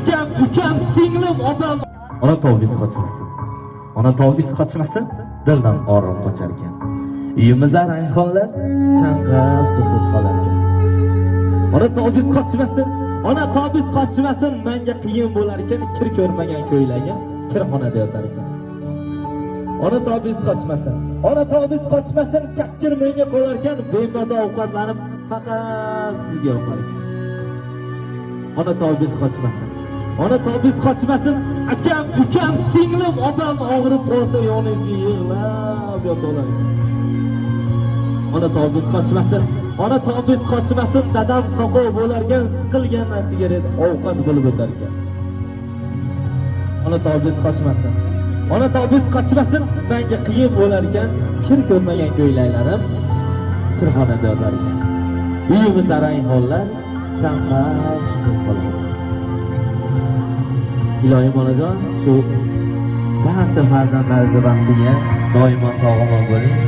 Ukam singlim odam. Ona tobis qochmasin. Ona tobis qochmasin, dildan orom qochar ekan. Uyimizda rayhonlar chanqab suvsiz qolar ekan. Ona tobis qochmasin. Ona tobis qochmasin, menga qiyin bo'lar ekan, kir ko'rmagan ko'ylaga kirxonada yotar ekan. Ona tobis qochmasin. Ona tobis qochmasin, kakkir menga qo'yar ekan, bemaza ovqatlanib faqat sizga yoqar ekan. Ona tobis qochmasin. Ona tobis qochmasin, akam, ukam, singlim odam og'rib qolsa yonimga yig'lab yotalar ekan. Ona tobis qochmasin. Ona tobis qochmasin, dadam soqov bo'larkan, siqilgandan sigaret ovqat bo'lib o'tar ekan. Ona tobis qochmasin. Ona tobis qochmasin, menga qiyin bo'lar ekan, kir ko'rmagan ko'ylaklarim kirxonada yotar ekan. Uyimizda rayhonlar chanqab suvsiz qoladi. Ilohim onajon, shu barcha farzandlaringiz baxtiga doimo sog' omon bo'ling.